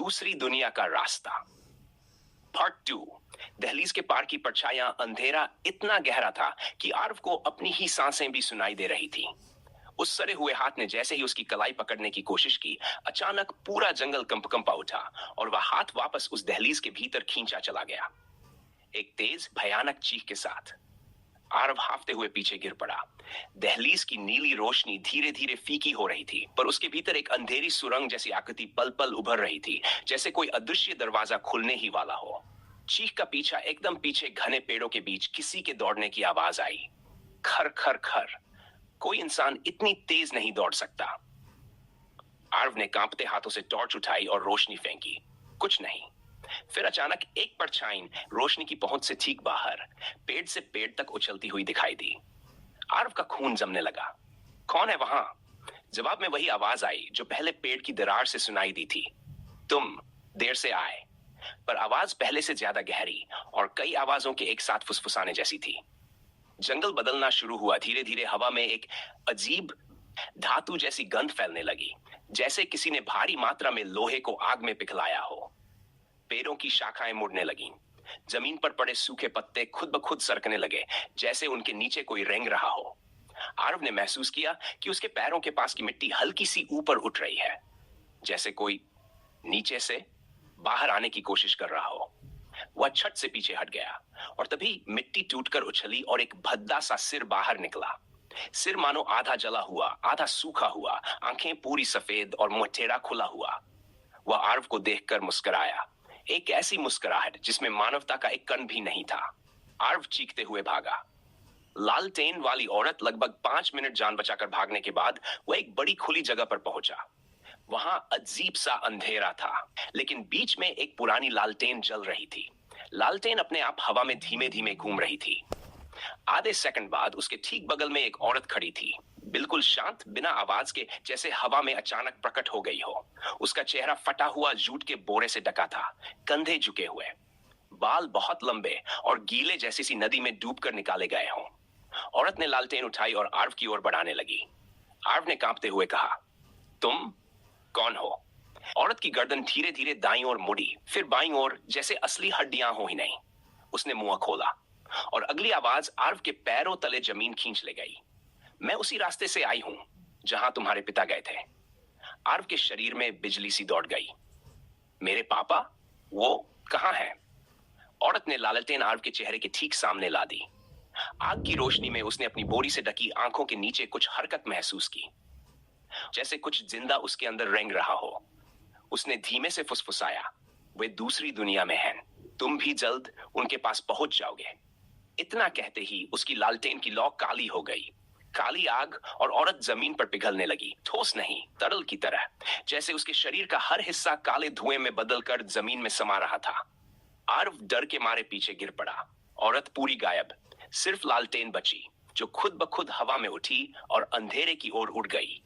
दूसरी दुनिया का रास्ता। पार्ट 2। दहलीज के पार की परछाइयां, अंधेरा इतना गहरा था कि आरव को अपनी ही सांसें भी सुनाई दे रही थी। उस सड़े हुए हाथ ने जैसे ही उसकी कलाई पकड़ने की कोशिश की, अचानक पूरा जंगल कंपा उठा और वह हाथ वापस उस दहलीज के भीतर खींचा चला गया, एक तेज भयानक चीख के साथ। आरव हाफते हुए पीछे गिर पड़ा। दहलीज की नीली रोशनी धीरे धीरे फीकी हो रही थी, पर उसके भीतर एक अंधेरी सुरंग जैसी आकृति पल पल उभर रही थी, जैसे कोई अदृश्य दरवाजा खुलने ही वाला हो। चीख का पीछा एकदम पीछे घने पेड़ों के बीच किसी के दौड़ने की आवाज आई। खर खर खर। कोई इंसान इतनी तेज नहीं दौड़ सकता। आरव ने कांपते हाथों से टॉर्च उठाई और रोशनी फेंकी। कुछ नहीं। फिर अचानक एक परछाई रोशनी की पहुंच से ठीक बाहर पेड़ से पेड़ तक उछलती हुई दिखाई दी। आरव का खून जमने लगा। कौन है वहां? जवाब में वही आवाज आई जो पहले पेड़ की दरार से सुनाई दी थी। तुम देर से आए। पर आवाज पहले से ज्यादा गहरी और कई आवाजों के एक साथ फुसफुसाने जैसी थी। जंगल बदलना शुरू हुआ। धीरे धीरे हवा में एक अजीब धातु जैसी गंध फैलने लगी, जैसे किसी ने भारी मात्रा में लोहे को आग में पिघलाया हो। पेड़ों की शाखाएं मुड़ने लगीं। जमीन पर पड़े सूखे पत्ते खुद ब खुद सरकने लगे, जैसे उनके नीचे कोई रेंग रहा हो। आरव ने महसूस किया कि उसके पैरों के पास की मिट्टी हल्की सी ऊपर उठ रही है, जैसे कोई नीचे से बाहर आने की कोशिश कर रहा हो। वह छत से पीछे हट गया और तभी मिट्टी टूटकर उछली और एक भद्दा सा सिर बाहर निकला। सिर मानो आधा जला हुआ, आधा सूखा हुआ, आंखें पूरी सफेद और मुंह टेढ़ा खुला हुआ। वह आरव को देखकर मुस्कुराया, एक ऐसी मुस्कुराहट जिसमें मानवता का एक कण भी नहीं था। आरव चीखते हुए भागा। लालटेन वाली औरत लगभग 5 मिनट जान बचाकर भागने के बाद वह एक बड़ी खुली जगह पर पहुंचा। वहां अजीब सा अंधेरा था, लेकिन बीच में एक पुरानी लालटेन जल रही थी। लालटेन अपने आप हवा में धीमे धीमे घूम रही थी। आधे सेकंड बाद उसके ठीक बगल में एक औरत खड़ी थी, बिल्कुल शांत, बिना आवाज के, जैसे हवा में अचानक प्रकट हो गई हो। उसका चेहरा फटा हुआ जूट के बोरे से ढका था, कंधे झुके हुए, बाल बहुत लंबे और गीले जैसी सी नदी में डूबकर निकाले गए हों। औरत ने लालटेन उठाई और आरव की ओर बढ़ाने लगी। आरव ने कांपते हुए कहा, तुम कौन हो? औरत की गर्दन धीरे धीरे दाईं ओर मुड़ी, फिर बाईं ओर, जैसे असली हड्डियां हो ही नहीं। उसने मुंह खोला और अगली आवाज आरव के पैरों तले जमीन खींच ले गई। मैं उसी रास्ते से आई हूं जहां तुम्हारे पिता गए थे। आरव के शरीर में बिजली सी दौड़ गई। मेरे पापा? वो कहां है? औरत ने लालटेन आरव के चेहरे के ठीक सामने ला दी। आग की रोशनी में उसने अपनी बोरी से ढकी आंखों के नीचे कुछ हरकत महसूस की, जैसे कुछ जिंदा उसके अंदर रेंग रहा हो। उसने धीमे से फुसफुसाया, वे दूसरी दुनिया में हैं, तुम भी जल्द उनके पास पहुंच जाओगे। इतना कहते ही उसकी लालटेन की लौ काली हो गई। काली आग और औरत जमीन पर पिघलने लगी, ठोस नहीं, तरल की तरह, जैसे उसके शरीर का हर हिस्सा काले धुएं में बदलकर जमीन में समा रहा था। आरव डर के मारे पीछे गिर पड़ा। औरत पूरी गायब, सिर्फ लालटेन बची, जो खुद ब खुद हवा में उठी और अंधेरे की ओर उड़ गई।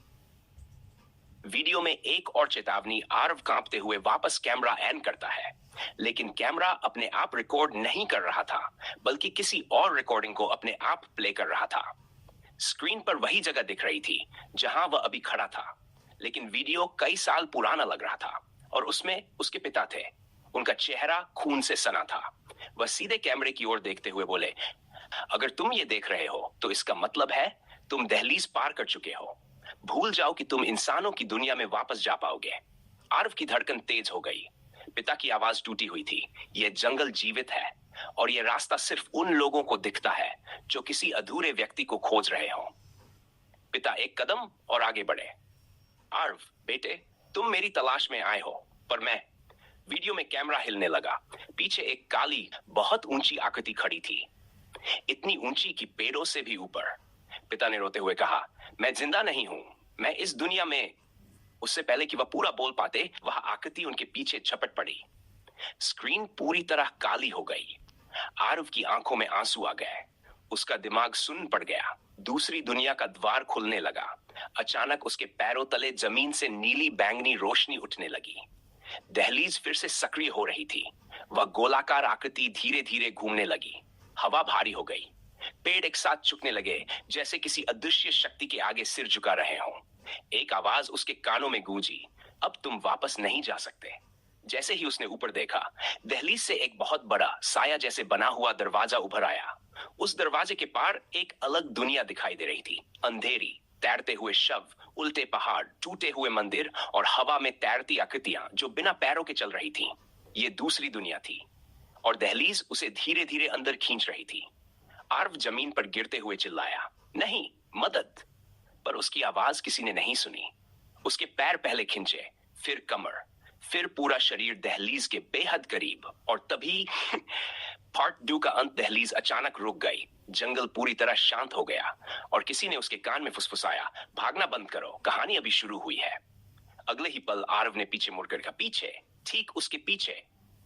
वीडियो में एक और चेतावनी। आरव कांपते हुए वापस कैमरा ऑन करता है, लेकिन कैमरा अपने आप रिकॉर्ड नहीं कर रहा था, बल्कि किसी और रिकॉर्डिंग को अपने आप प्ले कर रहा था। स्क्रीन पर वही जगह दिख रही थी जहां वह अभी खड़ा था, लेकिन वीडियो कई साल पुराना लग रहा था और उसमें उसके पिता थे। उनका चेहरा खून से सना था। वह सीधे कैमरे की ओर देखते हुए बोले, अगर तुम ये देख रहे हो तो इसका मतलब है तुम दहलीज पार कर चुके हो। भूल जाओ कि तुम इंसानों की दुनिया में वापस जा पाओगे। आरव की धड़कन तेज हो गई। पिता की आवाज टूटी हुई थी, यह जंगल जीवित है और यह रास्ता सिर्फ उन लोगों को दिखता है जो किसी अधूरे व्यक्ति को खोज रहे हो। पिता एक कदम और आगे बढ़े। आरव बेटे, तुम मेरी तलाश में आए हो, पर मैं। वीडियो में कैमरा हिलने लगा। पीछे एक काली, बहुत ऊंची आकृति खड़ी थी, इतनी ऊंची कि पेड़ों से भी ऊपर। पिता ने रोते हुए कहा, मैं जिंदा नहीं हूं, मैं इस दुनिया में। उससे पहले कि वह पूरा बोल पाते, वह आकृति उनके पीछे झपट पड़ी। स्क्रीन पूरी तरह काली हो गई। आरव की आंखों में आंसू आ गए। उसका दिमाग सुन्न पड़ गया। दूसरी दुनिया का द्वार खुलने लगा। अचानक उसके पैरों तले जमीन से नीली बैंगनी रोशनी उठने लगी। दहलीज फिर से सक्रिय हो रही थी। वह गोलाकार आकृति धीरे धीरे घूमने लगी। हवा भारी हो गई। पेड़ एक साथ झुकने लगे, जैसे किसी अदृश्य शक्ति के आगे सिर झुका रहे हों। एक आवाज उसके कानों में गूंजी, अब तुम वापस नहीं जा सकते। जैसे ही उसने ऊपर देखा, दहलीज से एक बहुत बड़ा साया जैसे बना हुआ दरवाजा उभर आया। उस दरवाजे के पार एक अलग दुनिया दिखाई दे रही थी, अंधेरी, तैरते हुए शव, उल्टे पहाड़, टूटे हुए मंदिर और हवा में तैरती आकृतियां जो बिना पैरों के चल रही थीं। ये दूसरी दुनिया थी और दहलीज उसे धीरे धीरे अंदर खींच रही थी। आर्व जमीन पर गिरते हुए चिल्लाया, नहीं, मदद। पर उसकी आवाज किसी ने नहीं सुनी। उसके पैर पहले खिंचे, फिर कमर, फिर पूरा शरीर दहलीज के बेहद करीब, और तभी पार्ट 2 का अंत। दहलीज अचानक रुक गई, जंगल पूरी तरह शांत हो गया और किसी ने उसके कान में फुसफुसाया, भागना बंद करो, कहानी अभी शुरू हुई है। अगले ही पल आरव ने पीछे मुड़कर देखा। पीछे, ठीक उसके पीछे,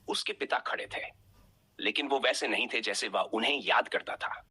उसके पिता खड़े थे, लेकिन वो वैसे नहीं थे जैसे वह उन्हें याद करता था।